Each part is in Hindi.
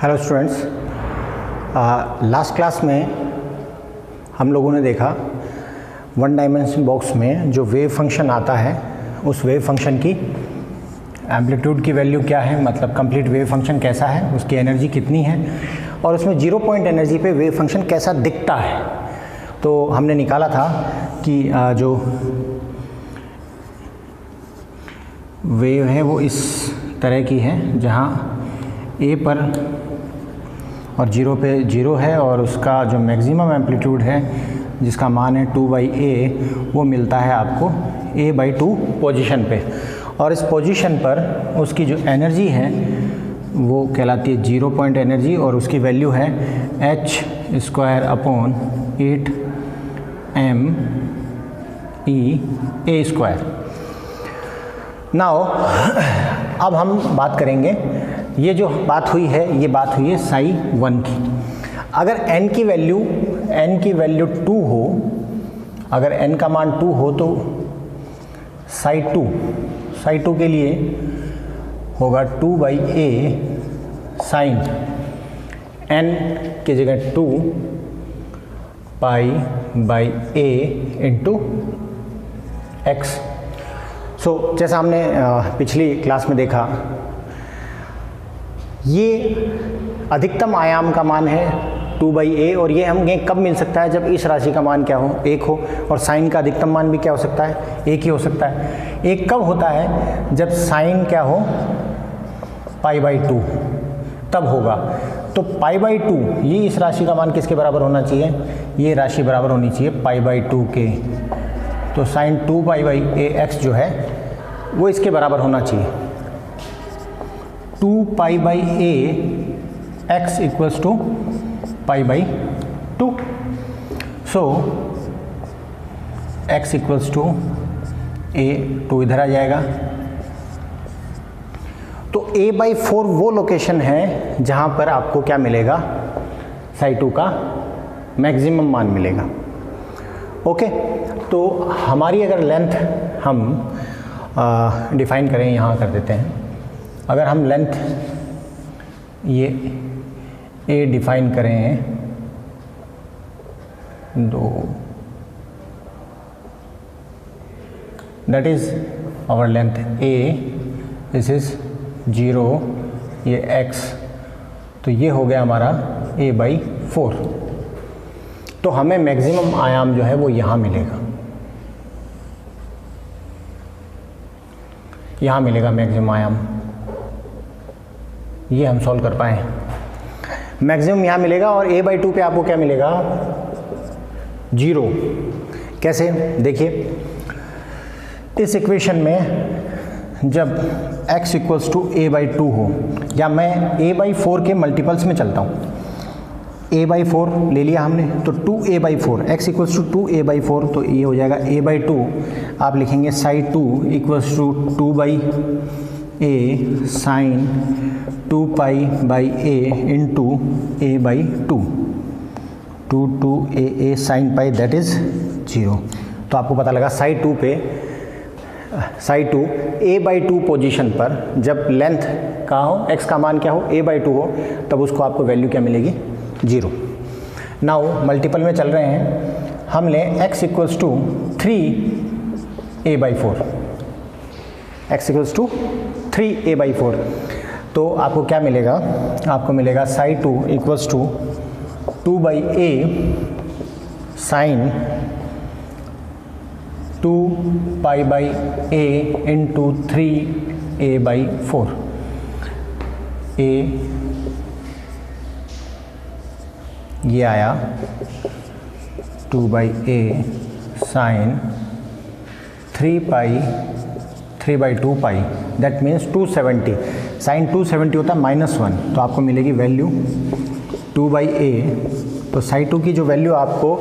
हेलो स्टूडेंट्स, लास्ट क्लास में हम लोगों ने देखा वन डायमेंशन बॉक्स में जो वेव फंक्शन आता है उस वेव फंक्शन की एम्पलीट्यूड की वैल्यू क्या है, मतलब कंप्लीट वेव फंक्शन कैसा है, उसकी एनर्जी कितनी है और उसमें जीरो पॉइंट एनर्जी पे वेव फंक्शन कैसा दिखता है। तो हमने निकाला था कि जो वेव है वो इस तरह की है जहाँ ए पर और जीरो पे जीरो है और उसका जो मैक्सिमम एम्पलीट्यूड है जिसका मान है 2/a वो मिलता है आपको a/2 पोजीशन पे, और इस पोजीशन पर उसकी जो एनर्जी है वो कहलाती है जीरो पॉइंट एनर्जी और उसकी वैल्यू है h²/8mE² नाउ अब हम बात करेंगे, ये जो बात हुई है ये बात हुई है साई 1 की। अगर n की वैल्यू 2 हो, अगर n का मान 2 हो तो साई 2 के लिए होगा 2/a साइन n की जगह 2π/a इंटू x। सो जैसा हमने पिछली क्लास में देखा, ये अधिकतम आयाम का मान है 2/a और ये हमें कब मिल सकता है, जब इस राशि का मान क्या हो, 1 हो, और साइन का अधिकतम मान भी क्या हो सकता है, 1 ही हो सकता है। 1 कब होता है, जब साइन क्या हो π/2 तब होगा। तो π/2 ये इस राशि का मान किसके बराबर होना चाहिए, ये राशि बराबर होनी चाहिए π/2 के। तो साइन 2π/ax जो है वो इसके बराबर होना चाहिए। 2π/ax equals to π/2। So x equals to a, 2 इधर आ जाएगा। तो a/4 वो लोकेशन है जहाँ पर आपको क्या मिलेगा, साई 2 का मैक्सिमम मान मिलेगा। ओके, तो हमारी अगर लेंथ हम डिफाइन करें, यहाँ कर देते हैं। अगर हम लेंथ ये a डिफाइन करें 2, that is our length a, this is 0, ये x, तो ये हो गया हमारा a/4। तो हमें मैक्सिमम आयाम जो है वो यहाँ मिलेगा, यहाँ मिलेगा मैक्सिमम आयाम। ये हम सॉल्व कर पाए, मैक्सिमम यहाँ मिलेगा और a/2 पे आपको क्या मिलेगा, 0। कैसे, देखिए इस इक्वेशन में जब x इक्वल्स टू a/2 हो, या मैं a/4 के मल्टीपल्स में चलता हूँ, a/4 ले लिया हमने, तो 2a/4, x equals to 2a/4, तो ये हो जाएगा a/2। आप लिखेंगे psi 2 equals to 2/a sine 2π/a into a/2, 2a sine pi, that is 0। तो आपको पता लगा साई 2 a/2 पोजीशन पर जब लेंथ का हो, x का मान क्या हो, a/2 हो, तब उसको आपको वैल्यू क्या मिलेगी, 0। नाउ मल्टीपल में चल रहे हैं, हम लें x equals to 3a/4, x equals to 3a/4, तो आपको क्या मिलेगा, आपको मिलेगा psi 2 equals to 2/a sine 2π/a into 3a/4, a ये आया 2/a sign 3/2π, that means 270। Sign 270 होता है -1, तो आपको मिलेगी वैल्यू 2/a। तो साई 2 की जो वैल्यू आपको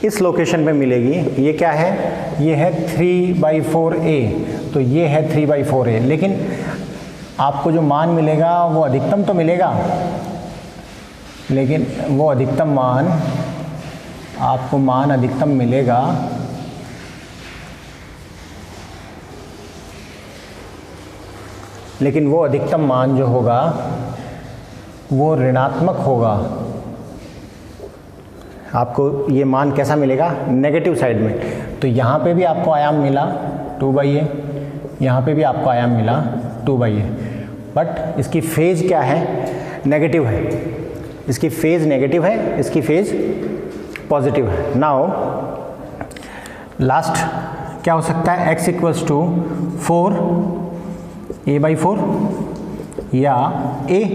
इस लोकेशन पे मिलेगी, ये क्या है, ये है 3/4a, तो ये है 3/4a, लेकिन आपको जो मान मिलेगा वो अधिकतम तो मिलेगा, लेकिन वो अधिकतम मान आपको अधिकतम मिलेगा लेकिन वो अधिकतम मान जो होगा वो ऋणात्मक होगा। आपको ये मान कैसा मिलेगा, नेगेटिव साइड में। तो यहाँ पे भी आपको आयाम मिला 2/a, यहाँ पे भी आपको आयाम मिला 2/a, बट इसकी फेज क्या है, नेगेटिव है। इसकी फेज नेगेटिव है, इसकी फेज पॉजिटिव है। नाउ लास्ट क्या हो सकता है, x इक्वल्स टू 4a/4 या a,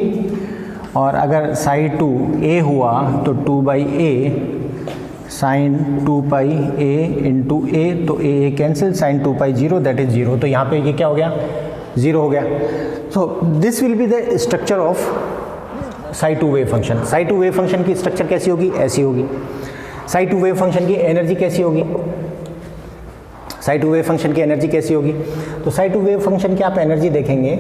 और अगर साइड 2a हुआ तो 2/a sine 2πa into a, तो a cancel, sine 2π 0, that is 0। तो यहाँ पे ये क्या हो गया, 0 हो गया। So this will be the structure of Sai to wave function. Sai to wave function की स्ट्रक्चर कैसी होगी, ऐसी होगी। साई टू वेव फंक्शन की एनर्जी कैसी होगी, साई टू वेव फंक्शन की एनर्जी कैसी होगी। तो साई टू वेव फंक्शन की आप एनर्जी देखेंगे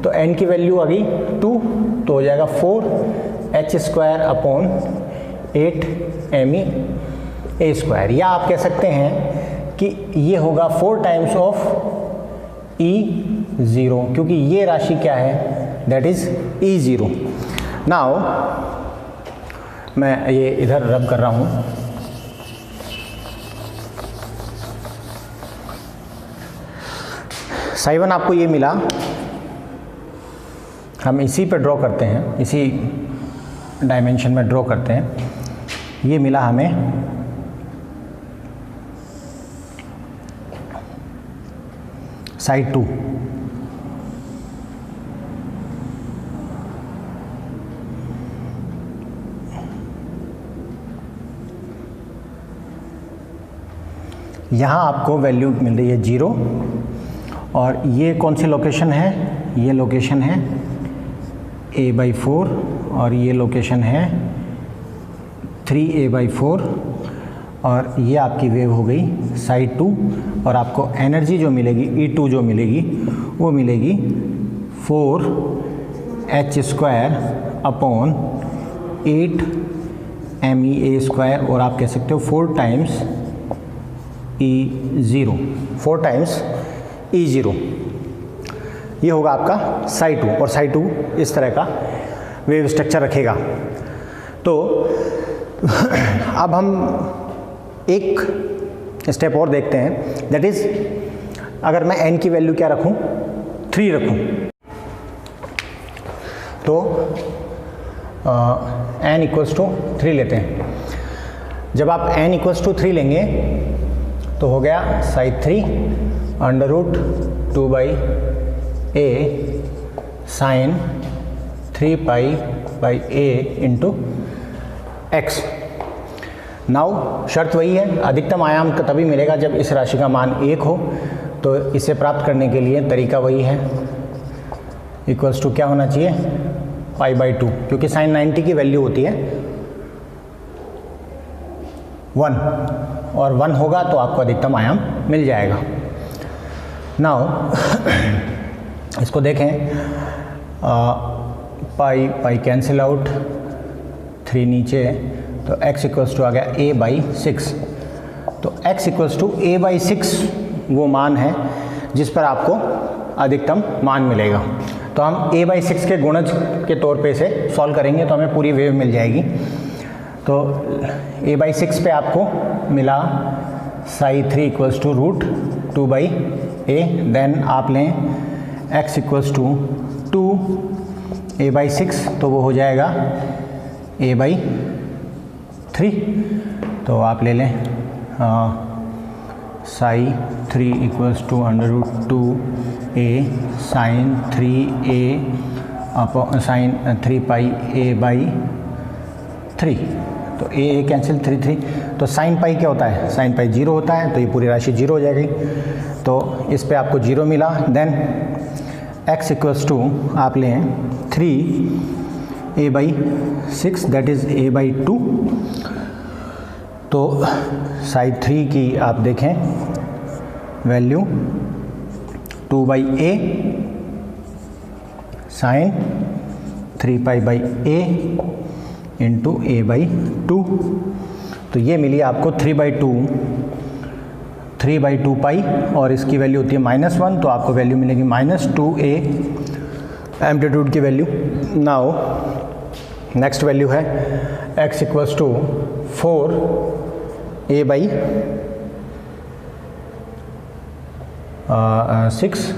तो n की वैल्यू आ गई 2, तो हो जाएगा 4h² या आप कह सकते हैं कि ये होगा 4 टाइम्स ऑफ E0, क्योंकि ये राशि क्या है, दैट इज E0। नाउ मैं ये इधर रब कर रहा हूँ। साई 1 आपको ये मिला, हम इसी पे ड्रॉ करते हैं, इसी डायमेंशन में ड्रॉ करते हैं। ये मिला हमें साइड 2। यहाँ आपको वैल्यू मिल रही है 0, और ये कौन सी लोकेशन है, ये लोकेशन है a/4 और ये लोकेशन है 3a/4, और ये आपकी वेव हो गई साइड 2। और आपको एनर्जी जो मिलेगी E2 जो मिलेगी वो मिलेगी 4h²/8mea², और आप कह सकते हो 4 टाइम्स E0, 4 टाइम्स E0। ये होगा आपका साई 2, और साई 2 इस तरह का वेव स्ट्रक्चर रखेगा। तो अब हम एक स्टेप और देखते हैं, दैट इज अगर मैं n की वैल्यू क्या रखूं, 3 रखूं, तो n इक्वल्स टू 3 लेते हैं। जब आप n इक्वल्स टू 3 लेंगे तो हो गया psi 3 √2/a sine 3π/a into x। Now शर्त वही है, अधिकतम आयाम का तभी मिलेगा जब इस राशि का मान 1 हो। तो इसे प्राप्त करने के लिए तरीका वही है, इक्वल्स टू क्या होना चाहिए, π/2, क्योंकि साइन 90 की वैल्यू होती है 1, और 1 होगा तो आपको अधिकतम आयाम मिल जाएगा। नाउ इसको देखें, पाई कैंसिल आउट, 3 नीचे, तो x इक्वल्स टू आ गया a/6। तो x इक्वल्स टू a/6 वो मान है जिस पर आपको अधिकतम मान मिलेगा। तो हम a/6 के गुणज के तौर पे इसे सॉल्व करेंगे तो हमें पूरी वेव मिल जाएगी। तो a/6 पे आपको मिला Sai 3 equals to √2/a, then आप लें x इक्वल्स टू 2a/6, तो वो हो जाएगा a/3। तो आप ले लें psi 3 equals to √2a sine 3a sine 3πa/3। तो a कैंसिल 3 तो साइन पाई क्या होता है, साइन पाई 0 होता है, तो ये पूरी राशि 0 हो जाएगी। तो इस पे आपको 0 मिला। देन x इक्वल्स टू आप लें 3a/6, दैट इज़ a/2। तो साइड 3 की आप देखें value 2/a sine 3π/a into a/2। तो ये मिली आपको 3/2 पाई, और इसकी वैल्यू होती है -1, तो आपको वैल्यू मिलेगी -2a एम्पलीट्यूड की वैल्यू। नाउ नेक्स्ट वैल्यू है x इक्वल्स टू 4a/6,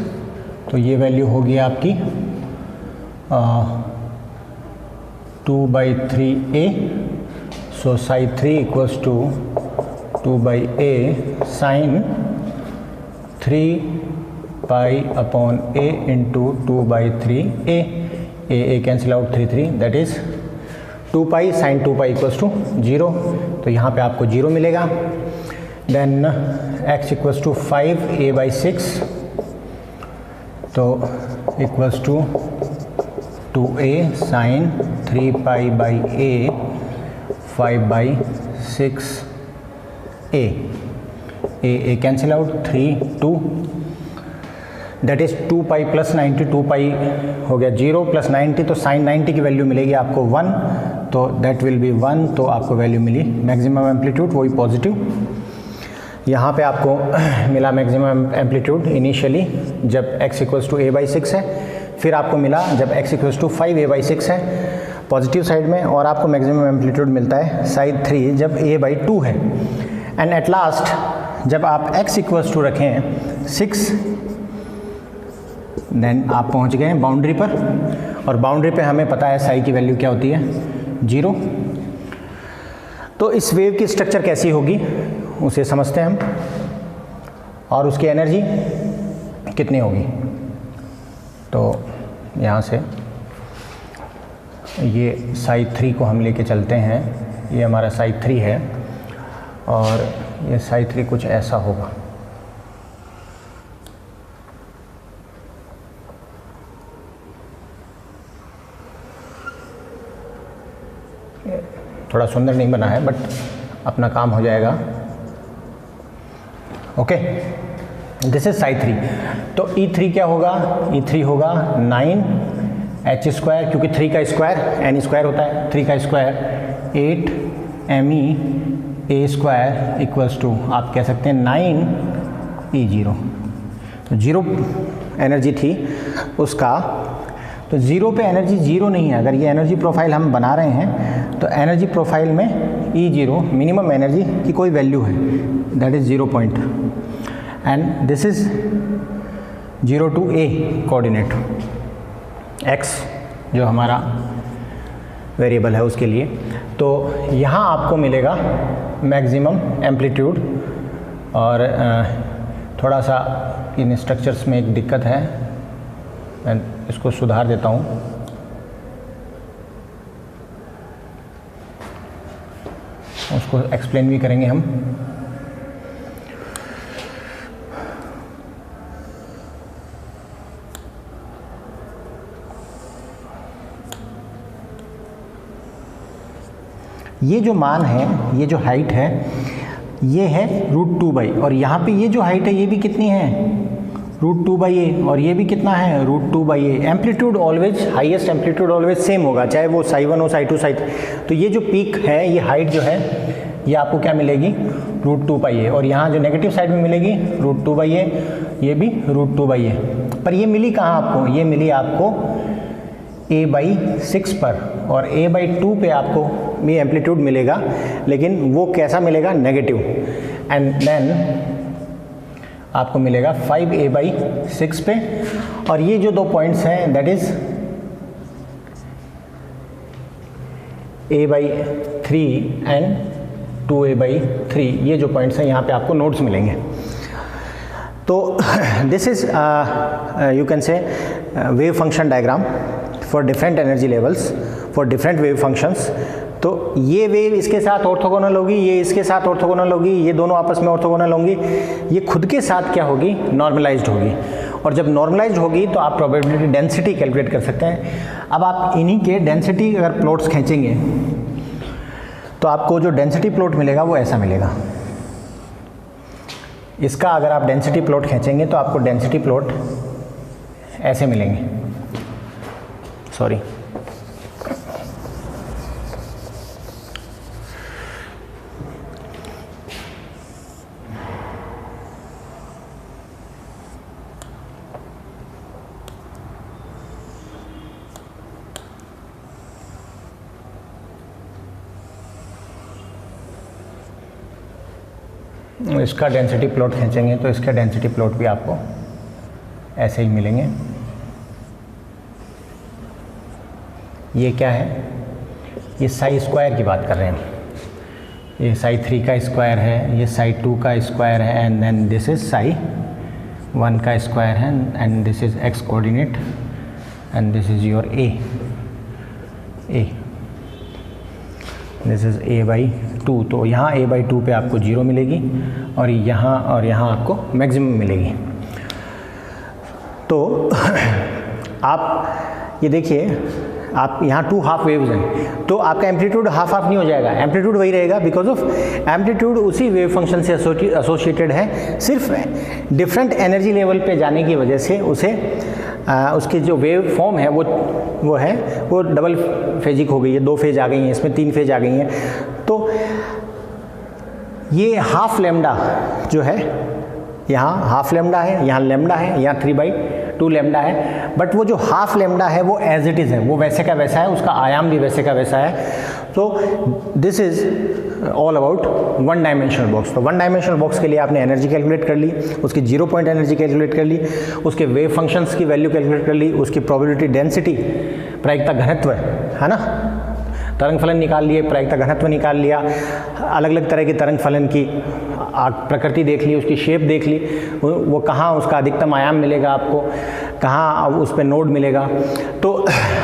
तो ये वैल्यू होगी आपकी 2/3a, so sine 3 equals to 2/a sine 3π/a into 2/3a, a cancel out 3 that is 2π sine 2π equals to 0, तो यहाँ पे आपको 0 मिलेगा। Then x equals to 5a/6, तो equals to 2a sine 3π/a 5/6a, a cancel out 3 2 that is 2π plus 90, 2π हो गया 0 प्लस 90, तो साइन 90 की वैल्यू मिलेगी आपको 1, तो दैट विल बी 1, तो आपको वैल्यू मिली मैक्सिमम एम्पलीट्यूड वही पॉजिटिव। यहाँ पे आपको मिला मैक्सिमम एम्पलीट्यूड इनिशियली जब x इक्वल्स टू a/6 है, फिर आपको मिला जब x इक्वल्स टू 5a/6 है पॉजिटिव साइड में, और आपको मैक्सिमम एम्पलीट्यूड मिलता है साइड 3 जब a/2 है। एंड एट लास्ट जब आप x इक्वल्स टू रखें 6, देन आप पहुँच गए हैं बाउंड्री पर, और बाउंड्री पे हमें पता है साई की वैल्यू क्या होती है 0। तो इस वेव की स्ट्रक्चर कैसी होगी उसे समझते हैं हम, और उसकी एनर्जी कितनी होगी। तो यहाँ से ये साइड 3 को हम लेके चलते हैं, ये हमारा साइड 3 है, और ये साइड 3 कुछ ऐसा होगा। थोड़ा सुंदर नहीं बना है बट अपना काम हो जाएगा। Okay, this is side 3। तो E3 क्या होगा, E3 होगा 9h², क्योंकि 3 का स्क्वायर n² होता है, 3 का स्क्वायर 8me² इक्वल्स टू आप कह सकते हैं 9e0। तो 0 एनर्जी थी उसका, तो 0 पे एनर्जी 0 नहीं है। अगर ये एनर्जी प्रोफाइल हम बना रहे हैं तो एनर्जी प्रोफाइल में E0 मिनिमम एनर्जी की कोई वैल्यू है, that is 0 point, and this is 0 to a coordinate, x जो हमारा वेरिएबल है उसके लिए। तो यहाँ आपको मिलेगा मैक्सिमम एम्पलीट्यूड, और थोड़ा सा इन स्ट्रक्चर्स में एक दिक्कत है, मैं इसको सुधार देता हूँ। उसको एक्सप्लेन भी करेंगे हम। ये जो मान है, ये जो हाइट है, ये है √2/, और यहाँ पे ये जो हाइट है ये भी कितनी है √2/a, और ये भी कितना है √2/a। Amplitude always, highest amplitude always same होगा, चाहे वो साई 1 हो साई 2 साई 3। तो ये जो पीक है, ये हाइट जो है, ये आपको क्या मिलेगी √2/a, और यहाँ जो नेगेटिव साइड में मिलेगी √2/a, ये भी √2/a। पर ये मिली कहाँ आपको, ये मिली आपको a/6 पर, और a/2 पे आपको भी एम्पलीट्यूड मिलेगा, लेकिन वो कैसा मिलेगा, नेगेटिव। एंड देन आपको मिलेगा 5a/6 पे, और ये जो दो पॉइंट्स हैं that is a/3 and 2a/3, ये जो पॉइंट्स हैं यहाँ पे आपको नोट्स मिलेंगे। तो this is you can say wave function diagram for different energy levels for different wave functions. तो ये वेव इसके साथ ऑर्थोगोनल होगी, ये इसके साथ ऑर्थोगोनल होगी, ये दोनों आपस में ऑर्थोगोनल होंगी, ये खुद के साथ क्या होगी, नॉर्मलाइज्ड होगी। और जब नॉर्मलाइज्ड होगी तो आप प्रोबेबिलिटी डेंसिटी कैलकुलेट कर सकते हैं। अब आप इन्हीं के डेंसिटी अगर प्लॉट्स खींचेंगे तो आपको जो डेंसिटी प्लॉट मिलेगा वो ऐसा मिलेगा। इसका अगर आप डेंसिटी प्लॉट खींचेंगे तो आपको डेंसिटी प्लॉट ऐसे मिलेंगे, सॉरी, इसका डेंसिटी प्लॉट खींचेंगे तो इसका डेंसिटी प्लॉट भी आपको ऐसे ही मिलेंगे। ये क्या है, ये साई स्क्वायर की बात कर रहे हैं, ये साई 3 का स्क्वायर है, ये साई 2 का स्क्वायर है, and then this is psi 1 का स्क्वायर है, and this is x coordinate, and this is your a, this is a/2। तो यहाँ a/2 पे आपको 0 मिलेगी और यहाँ आपको मैक्सिमम मिलेगी। तो आप ये देखिए, आप यहाँ 2 हाफ वेव्स हैं, तो आपका एम्पलीट्यूड हाफ नहीं हो जाएगा, एम्पलीट्यूड वही रहेगा, बिकॉज ऑफ एम्पलीट्यूड उसी वेव फंक्शन से एसोसिएटेड है, सिर्फ डिफरेंट एनर्जी लेवल पे जाने की वजह से उसे उसकी जो वेव फॉर्म है वो डबल फेजिक हो गई है, 2 फेज आ गई हैं, इसमें 3 फेज आ गई हैं। तो ये हाफ लैम्डा जो है, यहाँ हाफ लैम्डा है, यहाँ लैम्डा है, यहाँ 3/2 लैम्डा है, बट वो जो हाफ लैम्डा है वो एज इट इज़ है, वो वैसे का वैसा है, उसका आयाम भी वैसे का वैसा है। तो this is all about one dimensional box. तो वन डायमेंशनल बॉक्स के लिए आपने एनर्जी कैलकुलेट कर ली, उसकी 0 पॉइंट एनर्जी कैलकुलेट कर ली, उसके वेव फंक्शंस की वैल्यू कैलकुलेट कर ली, उसकी प्रोबेबिलिटी डेंसिटी, प्रायिकता घनत्व है ना, तरंग फलन निकाल लिए, प्रायिकता घनत्व निकाल लिया, अलग अलग तरह के तरंग फलन की प्रकृति देख ली, उसकी शेप देख ली, वो कहाँ उसका अधिकतम आयाम मिलेगा आपको, कहाँ उस पर नोड मिलेगा। तो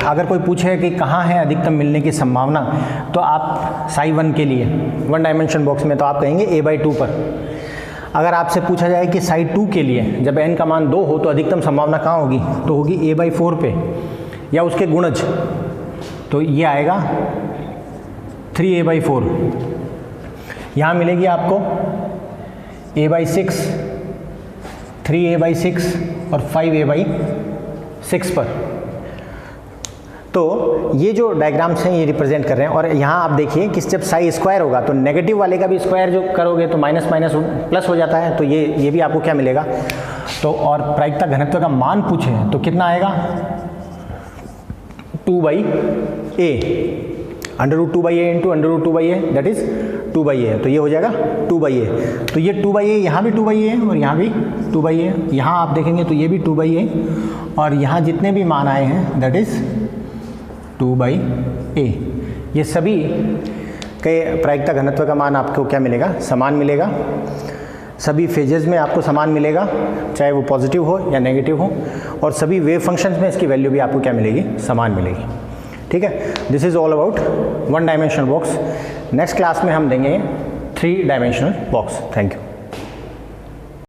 अगर कोई पूछे कि कहाँ है अधिकतम मिलने की संभावना, तो आप साई 1 के लिए वन डायमेंशन बॉक्स में तो आप कहेंगे a/2 पर। अगर आपसे पूछा जाए कि साई 2 के लिए जब n का मान 2 हो तो अधिकतम संभावना कहाँ होगी, तो होगी a/4 पे या उसके गुणज, तो ये आएगा 3a/4। यहाँ मिलेगी आपको a/6, 3a/6 और 5a/6 पर। तो ये जो डायग्राम्स हैं ये रिप्रेजेंट कर रहे हैं। और यहाँ आप देखिए कि जब साई स्क्वायर होगा तो नेगेटिव वाले का भी स्क्वायर जो करोगे तो माइनस माइनस प्लस हो जाता है, तो ये भी आपको क्या मिलेगा। तो और प्रायिकता घनत्व का मान पूछे तो कितना आएगा, 2/a, √2/a into √2/a, that is 2/a। तो ये हो जाएगा 2/a। तो ये 2/a, यहाँ भी 2/a है और यहाँ भी 2/a, यहाँ आप देखेंगे तो ये भी 2/a, और यहाँ जितने भी मान आए हैं दैट इज 2/a। ये सभी के प्रायिकता घनत्व का मान आपको क्या मिलेगा, समान मिलेगा, सभी फेजेस में आपको समान मिलेगा, चाहे वो पॉजिटिव हो या नेगेटिव हो, और सभी वेव फंक्शंस में इसकी वैल्यू भी आपको क्या मिलेगी, समान मिलेगी। ठीक है, this is all about one dimensional box. Next class में हम देंगे 3 डायमेंशनल बॉक्स। Thank you.